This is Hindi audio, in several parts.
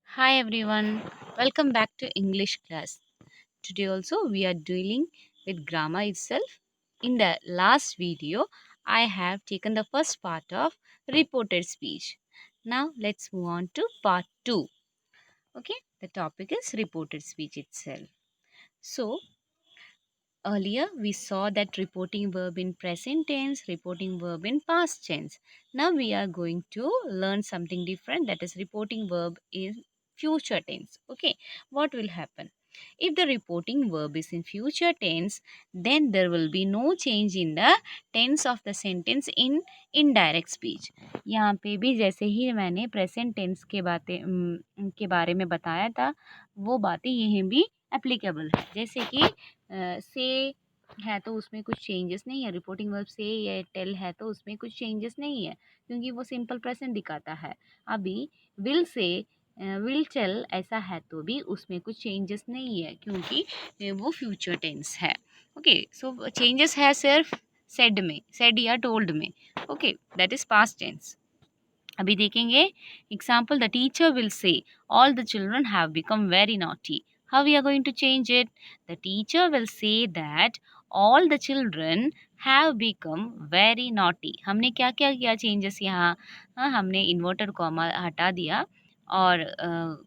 Hi everyone, welcome back to English class. Today also we are dealing with grammar itself. In the last video, I have taken the first part of reported speech. Now let's move on to part 2. Okay, the topic is reported speech itself. So, earlier we saw that reporting verb in present tense, reporting verb in past tense. Now we are going to learn something different, that is reporting verb in future tense. Okay, what will happen? If the reporting verb is in future tense, then there will be no change in the tense of the sentence in indirect speech. यहाँ पे भी जैसे ही मैंने प्रेजेंट टेंस के बारे में बताया था, वो बातें यहीं भी एप्लीकेबल है। जैसे कि से है तो उसमें कुछ चेंजेस नहीं है, रिपोर्टिंग वर्ब से या टेल है तो उसमें कुछ चेंजेस नहीं है, क्योंकि वो सिंपल प्रेजेंट दिखाता है। अभी विल से विल टेल ऐसा है तो भी उसमें कुछ चेंजेस नहीं है, क्योंकि वो फ्यूचर टेंस है। ओके, सो चेंजेस है सिर्फ सेड में, सेड या टोल्ड में। Okay, that is past tense. अभी देखेंगे example, the teacher will say all the children have become very naughty. How we are going to change it? The teacher will say that all the children have become very naughty. हमने क्या क्या किया चेंजेस यहाँ? हाँ, हमने इन्वर्टेड कॉमा हटा दिया और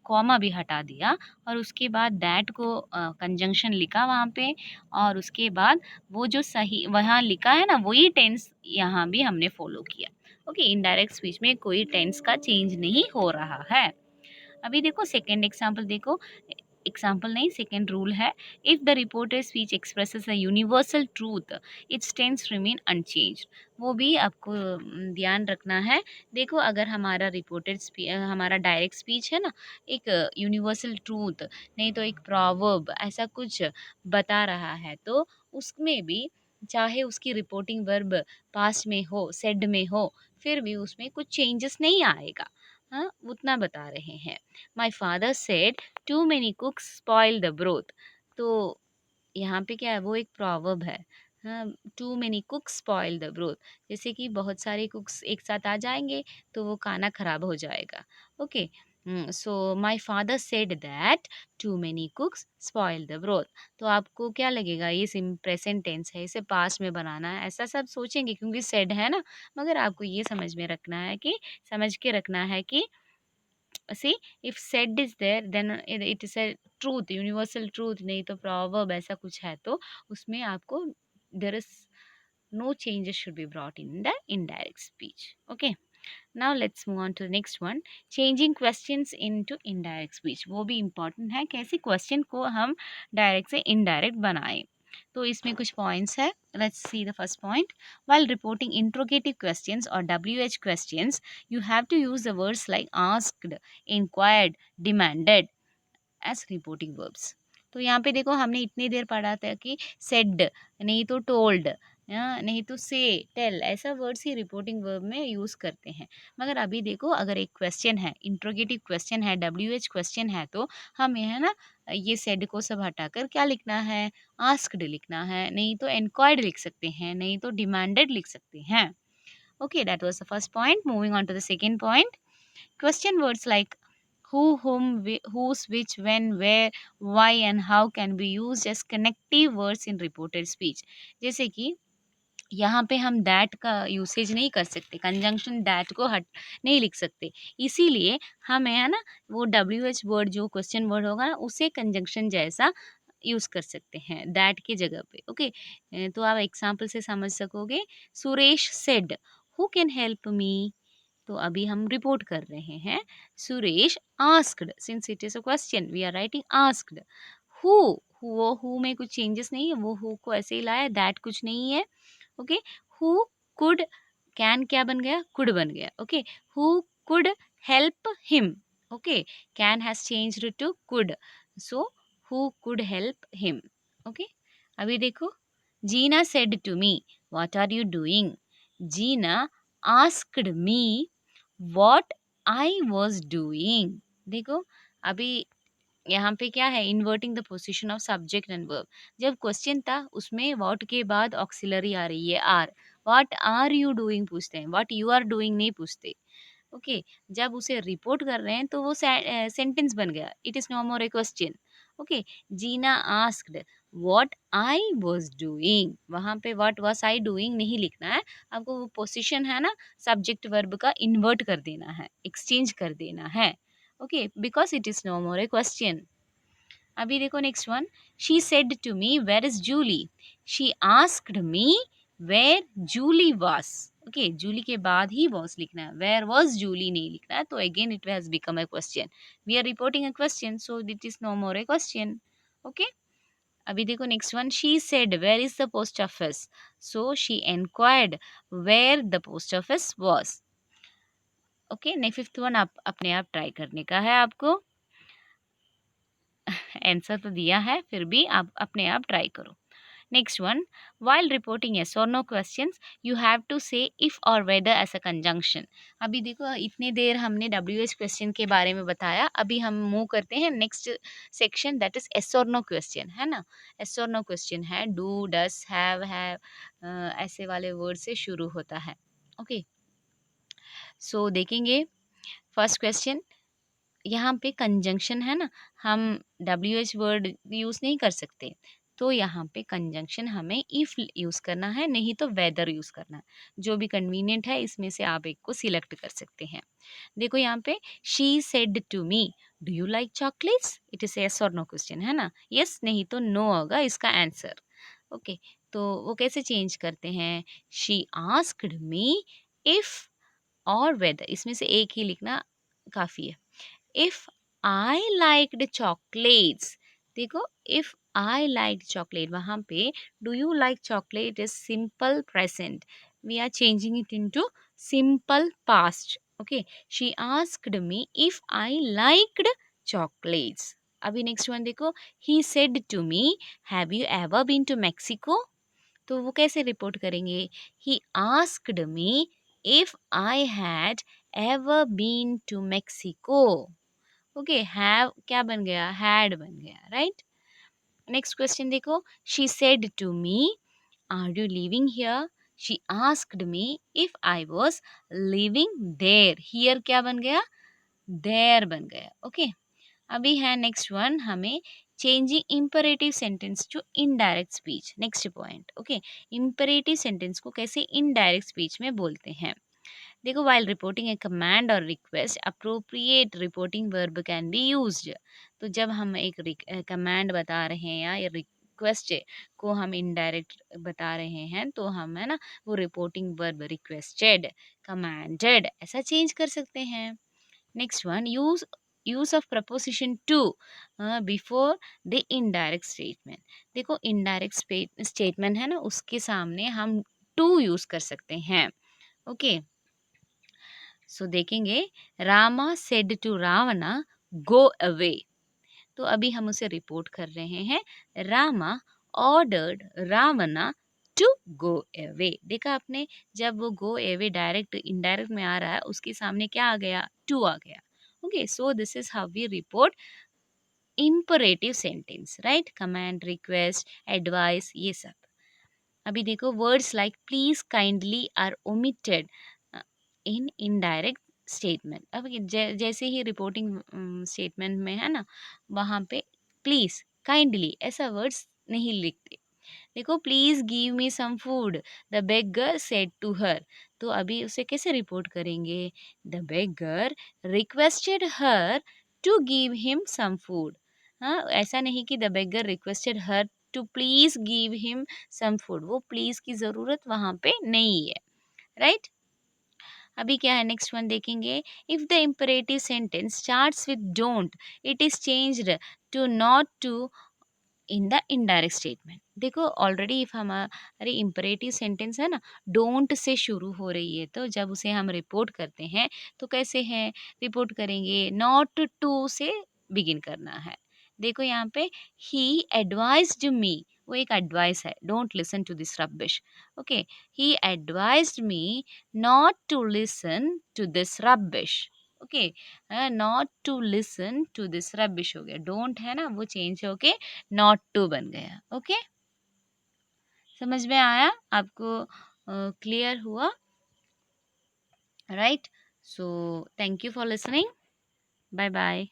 कॉमा भी हटा दिया, और उसके बाद दैट को कंजंक्शन लिखा वहाँ पे, और उसके बाद वो जो सही वहाँ लिखा है ना, वही टेंस यहाँ भी हमने फॉलो किया। ओके, इनडायरेक्ट स्पीच में कोई टेंस का चेंज नहीं हो रहा है। अभी देखो सेकेंड एग्जाम्पल, देखो एग्जाम्पल नहीं, सेकेंड रूल है, if the reported speech expresses a universal truth its tense remain unchange. वो भी आपको ध्यान रखना है। देखो अगर हमारा रिपोर्टेड हमारा डायरेक्ट स्पीच है ना, एक यूनिवर्सल ट्रूथ नहीं तो एक प्रोवर्ब ऐसा कुछ बता रहा है, तो उसमें भी चाहे उसकी रिपोर्टिंग वर्ब पास्ट में हो, सेड में हो, फिर भी उसमें कुछ चेंजेस नहीं आएगा। हाँ, उतना बता रहे हैं। My father said too many cooks spoil the broth. तो यहाँ पे क्या है, वो एक प्रॉवर्ब है। हाँ, too many cooks spoil the broth, जैसे कि बहुत सारे कुक्स एक साथ आ जाएंगे तो वो खाना खराब हो जाएगा। Okay, so my father said that too many cooks spoil the broth. तो आपको क्या लगेगा, ये सिम प्रेजेंट टेंस है, इसे पास्ट में बनाना है, ऐसा सब सोचेंगे क्योंकि सेड है ना। मगर आपको ये समझ के रखना है कि see, if said is there then it is a truth, universal truth, नहीं तो proverb ऐसा कुछ है तो उसमें आपको there is no changes should be brought in the indirect speech. Okay, now let's move on to the next one, changing questions into indirect speech। वो भी important है, कैसे question को हम direct से indirect बनाएं। तो इसमें कुछ points है, let's see the first point। while reporting interrogative questions or WH questions, you have to use the words like asked, inquired, demanded as reporting verbs। तो यहाँ पे देखो हमने इतनी देर पढ़ा था कि सेड नहीं तो टोल्ड, नहीं तो से, टेल, ऐसा वर्ड्स ही रिपोर्टिंग वर्ब में यूज़ करते हैं। मगर अभी देखो अगर एक क्वेश्चन है, इंट्रोगेटिव क्वेश्चन है, WH क्वेश्चन है, तो हमें है ना ये सेड को सब हटाकर क्या लिखना है, आस्क्ड लिखना है, नहीं तो एनक्वायर्ड लिख सकते हैं, नहीं तो डिमांडेड लिख सकते हैं। Okay, that was the first point. Moving on to the second point, question words like who, whom, whose, which, when, where, why and how can be used as connective words in reported speech। जैसे कि यहाँ पे हम दैट का यूसेज नहीं कर सकते, कंजंक्शन दैट को हट नहीं लिख सकते, इसीलिए हमें है ना वो WH वर्ड जो क्वेश्चन वर्ड होगा ना उसे कंजंक्शन जैसा यूज़ कर सकते हैं दैट के जगह पे। ओके, तो आप एग्जाम्पल से समझ सकोगे। Suresh said who can help me, तो अभी हम रिपोर्ट कर रहे हैं। Suresh asked, since it is a question we are writing asked. Who, वो हु में कुछ चेंजेस नहीं है, वो हु को ऐसे ही लाया, दैट कुछ नहीं है। ओके, हु कुड, कैन क्या बन गया, कुड बन गया। Okay, who could help him. Okay, can has changed to could, so who could help him. Okay, अभी देखो, Jeena said to me what are you doing. Jeena asked me what I was doing. देखो अभी यहाँ पे क्या है, inverting the position of subject and verb. जब क्वेश्चन था उसमें व्हाट के बाद ऑक्सिलरी आ रही है are, what are you doing पूछते हैं, व्हाट यू आर डूइंग नहीं पूछते। ओके, जब उसे रिपोर्ट कर रहे हैं तो वो सेंटेंस बन गया, it is no more a question. Okay, Gina asked what I was doing, वहाँ पे व्हाट वाज आई डूइंग नहीं लिखना है, आपको वो पोजीशन है ना सब्जेक्ट वर्ब का इन्वर्ट कर देना है, एक्सचेंज कर देना है। Okay, because it is no more a question. अभी देखो next one, she said to me where is Julie, she asked me where Julie was. Okay, Julie के बाद ही वॉज लिखना है, वेयर वॉज जूली नहीं लिखना है, तो again it has become a question, we are reporting a question, so it is no more a question. Okay, अभी देखो next one, she said where is the post office, so she enquired where the post office was. Okay, नहीं फिफ्थ वन आप अपने आप ट्राई करने का है आपको, आंसर तो दिया है फिर भी आप अपने आप ट्राई करो। Next one, while reporting yes or no questions you have to say if or whether as a conjunction। अभी देखो इतनी देर हमने WH क्वेश्चन के बारे में बताया, अभी हम मूव करते हैं next section, that is S और नो क्वेश्चन, है ना। एस और नो क्वेश्चन है डू डस हैव ऐसे वाले वर्ड से शुरू होता है। ओके, सो देखेंगे फर्स्ट क्वेश्चन, यहाँ पे कंजंक्शन है ना, हम डब्ल्यू एच वर्ड यूज़ नहीं कर सकते, तो यहाँ पे कंजंक्शन हमें इफ़ यूज़ करना है, नहीं तो वेदर यूज़ करना है, जो भी कन्वीनियंट है इसमें से आप एक को सिलेक्ट कर सकते हैं। देखो यहाँ पे she said to me do you like chocolates, it is yes और नो क्वेश्चन, है ना, यस नहीं तो नो होगा इसका आंसर। ओके, तो वो कैसे चेंज करते हैं, शी आस्क्ड मी इफ़ और वेदर, इसमें से एक ही लिखना काफ़ी है। If I liked chocolates, देखो if I liked chocolate, वहाँ पे do you like chocolate is simple present, we are changing it into simple past। okay, she asked me if I liked chocolates। अभी नेक्स्ट वन देखो, he said to me have you ever been to Mexico, तो वो कैसे रिपोर्ट करेंगे, he asked me if I had ever been to Mexico। Okay, have क्या बन गया, हैड बन गया, राइट। नेक्स्ट क्वेश्चन देखो, she said to me are you living here, she asked me if I was living there, here क्या बन गया, देयर बन गया। ओके, अभी है नेक्स्ट वन हमें changing imperative sentence to indirect speech, next point. Okay, imperative sentence को कैसे इनडायरेक्ट स्पीच में बोलते हैं, देखो while reporting a command or request appropriate reporting verb can be used। तो जब हम एक कमांड बता रहे हैं या रिक्वेस्ट को हम इनडायरेक्ट बता रहे हैं तो हम है ना वो रिपोर्टिंग वर्ब रिक्वेस्टेड, कमांडेड ऐसा चेंज कर सकते हैं। Next one, use of preposition to before the indirect statement, देखो इनडायरेक्ट स्टेटमेंट है ना उसके सामने हम टू यूज कर सकते हैं। ओके, सो देखेंगे, Rama said to Ravana go away, तो अभी हम उसे रिपोर्ट कर रहे हैं, Rama ordered Ravana to go away. देखा आपने, जब वो गो अवे डायरेक्ट इनडायरेक्ट में आ रहा है उसके सामने क्या आ गया, टू आ गया। Okay, so this is how we report imperative sentence, right, command request advice ये सब। अभी देखो words like please kindly are omitted in indirect statement. अब जैसे ही रिपोर्टिंग स्टेटमेंट में है ना वहाँ पे प्लीज काइंडली ऐसा वर्ड्स नहीं लिखते। देखो please give me some food the beggar said to her, तो अभी उसे कैसे रिपोर्ट करेंगे, the beggar requested her to give him some food. हाँ, ऐसा नहीं कि the beggar requested her to please give him some food, वो प्लीज की जरूरत वहां पे नहीं है, राइट। अभी क्या है नेक्स्ट वन देखेंगे, if the imperative sentence starts with don't it is changed to not to in the indirect statement. देखो ऑलरेडी इफ हमारी इम्परेटिव सेंटेंस है ना डोंट से शुरू हो रही है, तो जब उसे हम रिपोर्ट करते हैं तो कैसे है रिपोर्ट करेंगे, नॉट टू से बिगिन करना है। देखो यहाँ पे ही एडवाइज्ड मी, वो एक एडवाइस है, don't listen to this rubbish. Okay, he advised me not to listen to this rubbish. Okay, not to listen to this rubbish हो गया, डोंट है ना वो चेंज होके नॉट टू बन गया। ओके, समझ में आया आपको, क्लियर हुआ, right. So thank you for listening. Bye bye.